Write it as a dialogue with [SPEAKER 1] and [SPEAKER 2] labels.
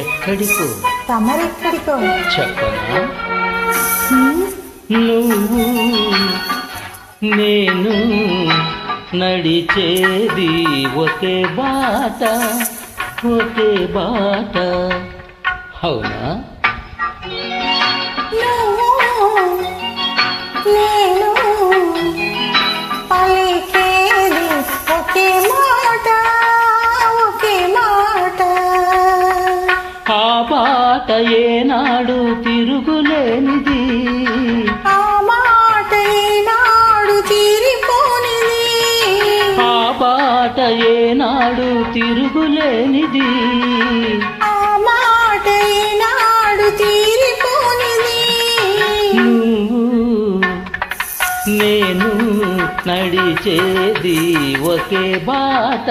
[SPEAKER 1] ఎక్కడికో?
[SPEAKER 2] తమరెక్కడికో
[SPEAKER 1] చెప్పనా? నువ్వు నేను నడిచేది ఒకే బాట, ఒకే బాట. అవునా?
[SPEAKER 2] నేను పలికేది ఒకే మాట, ఒకే మాట.
[SPEAKER 1] ఆ బాట ఏనాడు తిరుగులేనిది,
[SPEAKER 2] ఆ మాట ఏనాడు తీరిపోనిది,
[SPEAKER 1] ఆ బాట ఏనాడు తిరుగులేనిది.
[SPEAKER 2] ఆ మాట ఏనాడు తీరిపోనిది.
[SPEAKER 1] నువ్వు నేను నడిచేది ఒకే బాట.